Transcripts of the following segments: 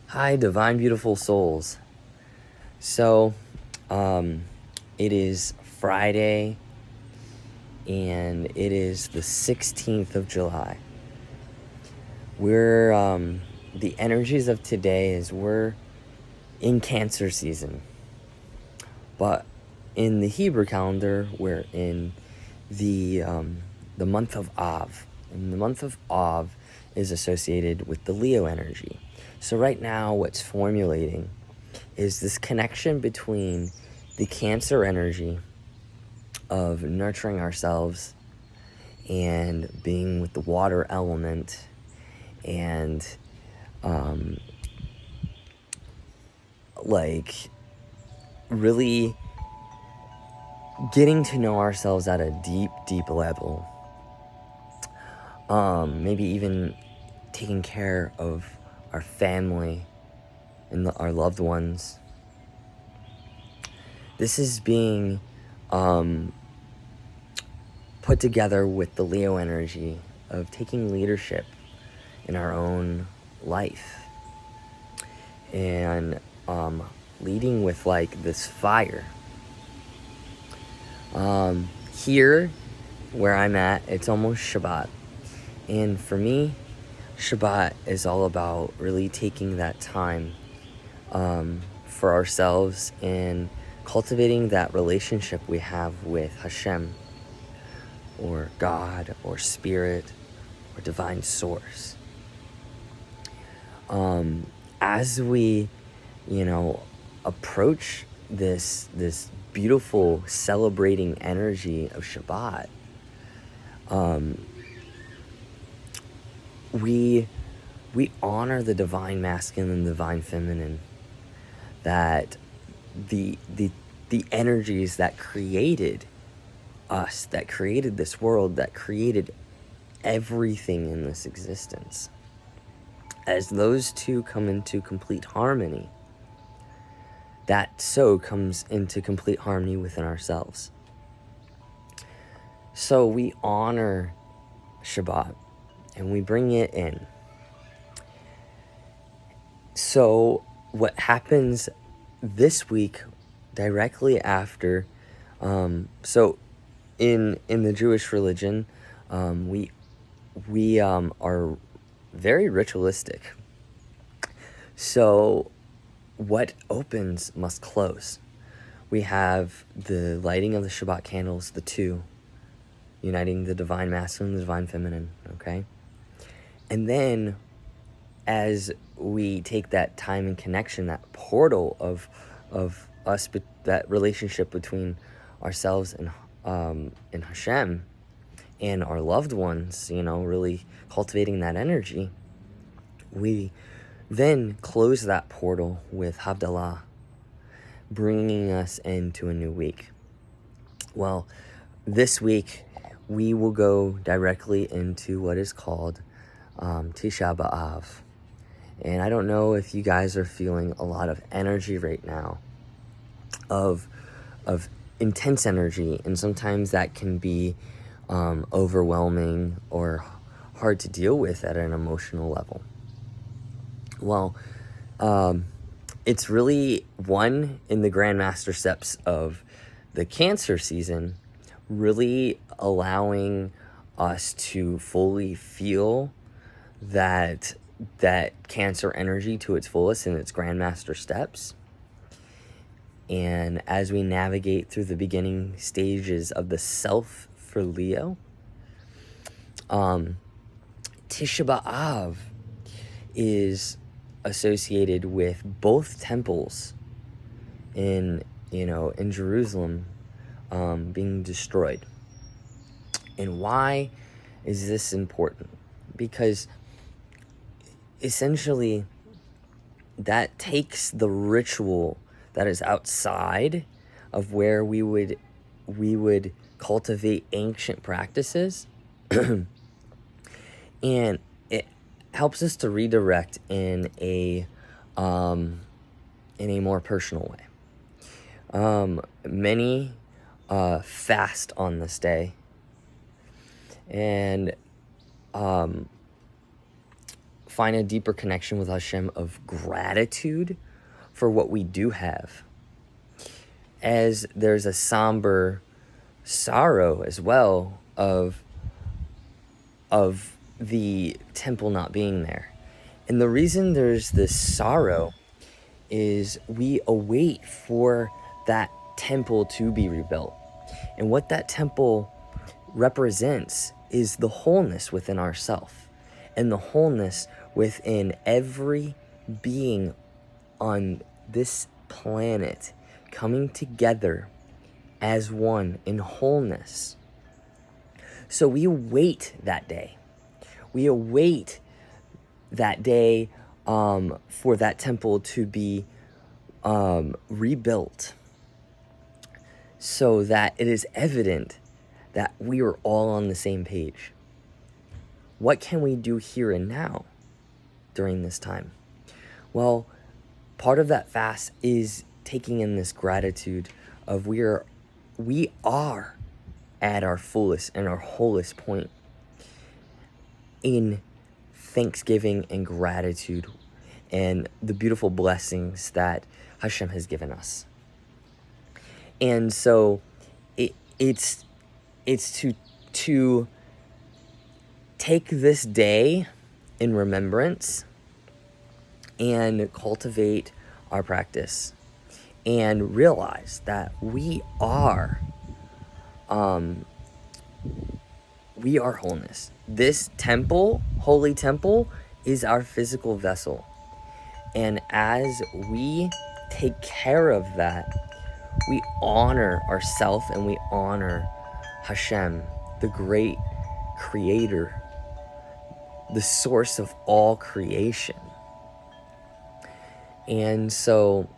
Hi, divine, beautiful souls. So, it is Friday, and it is the 16th of July. The energies of today is we're in Cancer season. But in the Hebrew calendar, we're in the month of Av. And the month of Av is associated with the Leo energy. So right now, what's formulating is this connection between the Cancer energy of nurturing ourselves and being with the water element and really getting to know ourselves at a deep level. Maybe even taking care of our family and our loved ones. This is being put together with the Leo energy of taking leadership in our own life and leading with this fire. Here where I'm at, it's almost Shabbat, and for me, Shabbat is all about really taking that time for ourselves and cultivating that relationship we have with Hashem or God or Spirit or Divine Source. As we, approach this beautiful celebrating energy of Shabbat, we honor the divine masculine and divine feminine, that the energies that created us, that created this world, that created everything in this existence. As those two come into complete harmony, that so comes into complete harmony within ourselves. So we honor Shabbat and we bring it in. So what happens this week directly after, so in the Jewish religion, we are very ritualistic. So what opens must close. We have the lighting of the Shabbat candles, the two, uniting the divine masculine and the divine feminine, okay? And then as we take that time and connection, that portal of us, that relationship between ourselves and Hashem and our loved ones, really cultivating that energy, we then close that portal with Havdalah, bringing us into a new week. Well, this week we will go directly into what is called Tisha B'Av. And I don't know if you guys are feeling a lot of energy right now, of intense energy, and sometimes that can be overwhelming or hard to deal with at an emotional level. Well, it's really one in the Grandmaster steps of the Cancer season, really allowing us to fully feel that Cancer energy to its fullest in its Grandmaster steps. And as we navigate through the beginning stages of the self for Leo, Tisha B'Av is associated with both temples in Jerusalem being destroyed. And why is this important? Because essentially that takes the ritual that is outside of where we would cultivate ancient practices and it helps us to redirect in a more personal way. Many fast on this day, and find a deeper connection with Hashem of gratitude for what we do have. As there's a somber sorrow as well of the temple not being there. And the reason there's this sorrow is we await for that temple to be rebuilt. And what that temple represents is the wholeness within ourself and the wholeness within every being on this planet coming together as one in wholeness. So we await that day. We await that day for that temple to be rebuilt, so that it is evident that we are all on the same page. What can we do here and now during this time? Well, part of that fast is taking in this gratitude of we are at our fullest and our wholest point in thanksgiving and gratitude and the beautiful blessings that Hashem has given us. And so it's to take this day in remembrance and cultivate our practice and realize that we are wholeness. This temple, holy temple, is our physical vessel. And as we take care of that, we honor ourselves and we honor Hashem, the great creator, the source of all creation. And so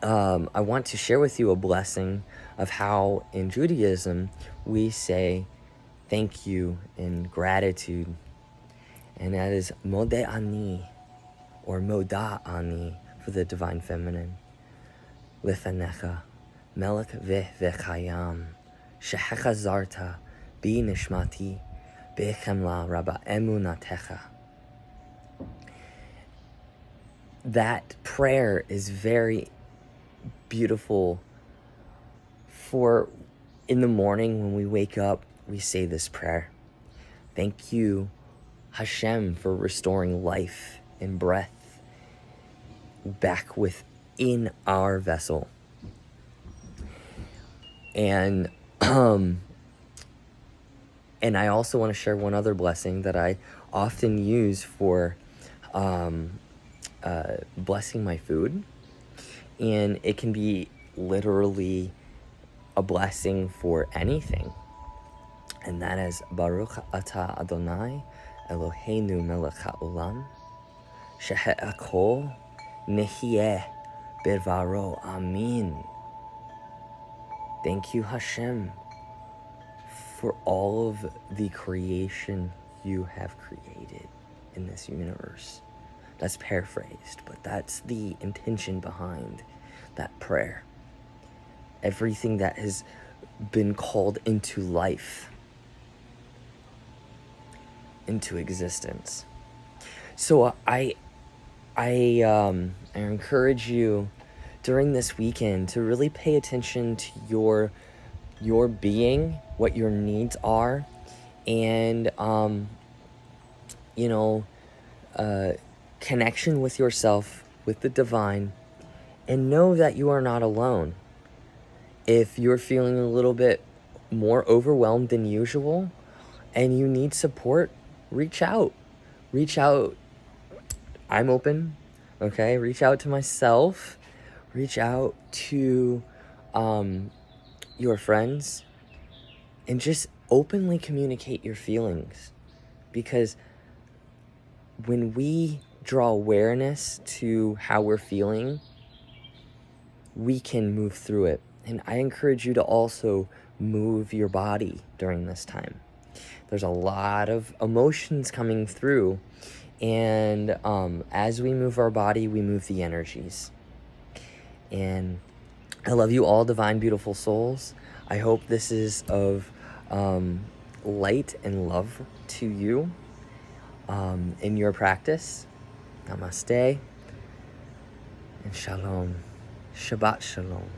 I want to share with you a blessing of how in Judaism we say thank you and gratitude. And that is Modeh Ani, or Moda Ani for the Divine Feminine. Lefanecha, Melech vechayam, Shehechazarta, Bi Nishmati, Bechemla Rabba Emunatecha. That prayer is very beautiful. For in the morning when we wake up, we say this prayer. Thank you, Hashem, for restoring life and breath back within our vessel. And I also want to share one other blessing that I often use for blessing my food. And it can be literally a blessing for anything. And that is Baruch Atah Adonai Eloheinu melech haolam shehe'akol nehiyeh bidvaro. Amen. Thank you, Hashem, for all of the creation you have created in this universe. That's paraphrased, but that's the intention behind that prayer. Everything that has been called into life, into existence. So I encourage you during this weekend to really pay attention to your being, what your needs are, and connection with yourself, with the divine, and know that you are not alone. If you're feeling a little bit more overwhelmed than usual and you need support, reach out. I'm open, okay? Reach out to myself. Reach out to your friends and just openly communicate your feelings. Because when we draw awareness to how we're feeling, we can move through it. And I encourage you to also move your body during this time. There's a lot of emotions coming through, and as we move our body, we move the energies. And I love you all, divine, beautiful souls. I hope this is of light and love to you. in your practice. Namaste and shalom. Shabbat shalom.